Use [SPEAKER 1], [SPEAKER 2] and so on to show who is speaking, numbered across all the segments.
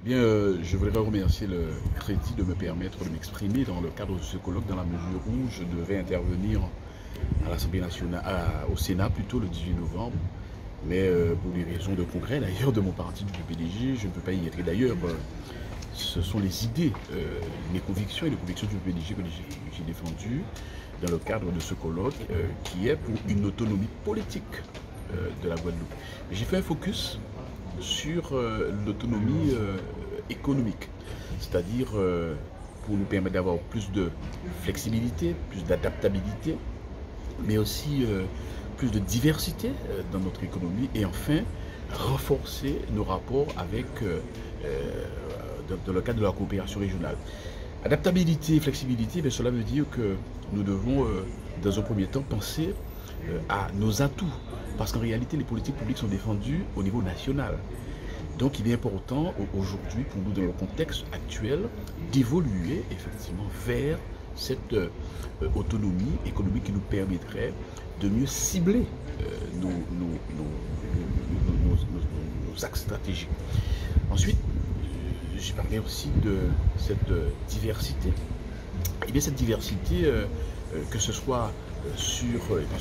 [SPEAKER 1] Bien, je voudrais remercier le crédit de me permettre de m'exprimer dans le cadre de ce colloque, dans la mesure où je devais intervenir à l'Assemblée nationale, au Sénat plutôt le 18 novembre. Mais pour des raisons de congrès d'ailleurs de mon parti du PPDG, je ne peux pas y être. Et d'ailleurs, ce sont les idées, les convictions et les convictions du PPDG que j'ai défendues dans le cadre de ce colloque qui est pour une autonomie politique de la Guadeloupe. J'ai fait un focus sur l'autonomie économique, c'est-à-dire pour nous permettre d'avoir plus de flexibilité, plus d'adaptabilité, mais aussi plus de diversité dans notre économie et enfin renforcer nos rapports avec, dans le cadre de la coopération régionale. Adaptabilité et flexibilité, bien, cela veut dire que nous devons, dans un premier temps, penser à nos atouts. Parce qu'en réalité, les politiques publiques sont défendues au niveau national. Donc il est important aujourd'hui, pour nous, dans le contexte actuel, d'évoluer effectivement vers cette autonomie économique qui nous permettrait de mieux cibler nos axes stratégiques. Ensuite, j'ai parlé aussi de cette diversité. Et bien cette diversité, que ce soit parce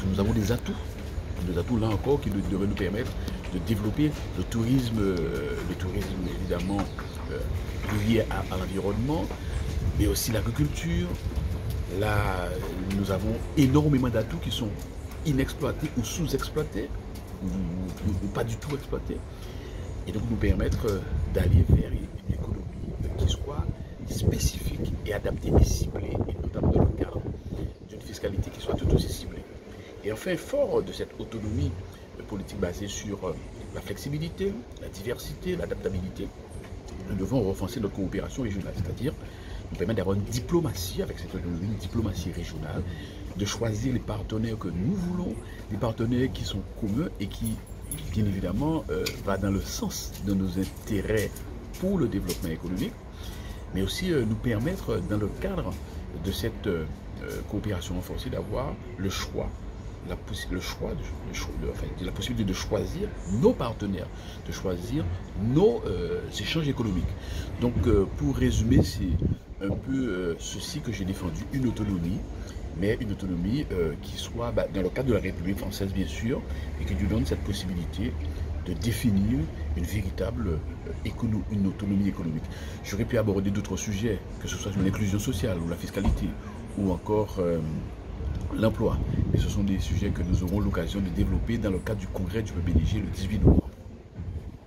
[SPEAKER 1] que nous avons des atouts là encore qui devraient nous permettre de développer le tourisme évidemment lié à l'environnement, mais aussi l'agriculture. Là, nous avons énormément d'atouts qui sont inexploités ou sous-exploités, ou pas du tout exploités, et donc nous permettre d'aller vers une économie qui soit spécifique et adaptée et ciblée, et notamment dans le cadre d'une fiscalité qui soit tout aussi ciblée. Et enfin, fort de cette autonomie politique basée sur la flexibilité, la diversité, l'adaptabilité, nous devons renforcer notre coopération régionale, c'est-à-dire nous permettre d'avoir une diplomatie avec cette autonomie, une diplomatie régionale, de choisir les partenaires que nous voulons, des partenaires qui sont communs et qui, bien évidemment, va dans le sens de nos intérêts pour le développement économique, mais aussi nous permettre, dans le cadre de cette coopération renforcée, d'avoir le choix. La possibilité de choisir nos partenaires, de choisir nos échanges économiques. Donc, pour résumer, c'est un peu ceci que j'ai défendu, une autonomie, mais une autonomie qui soit dans le cadre de la République française, bien sûr, et qui nous donne cette possibilité de définir une véritable une autonomie économique. J'aurais pu aborder d'autres sujets, que ce soit sur l'inclusion sociale ou la fiscalité, ou encore l'emploi. Et ce sont des sujets que nous aurons l'occasion de développer dans le cadre du congrès du PPDG le 18 novembre.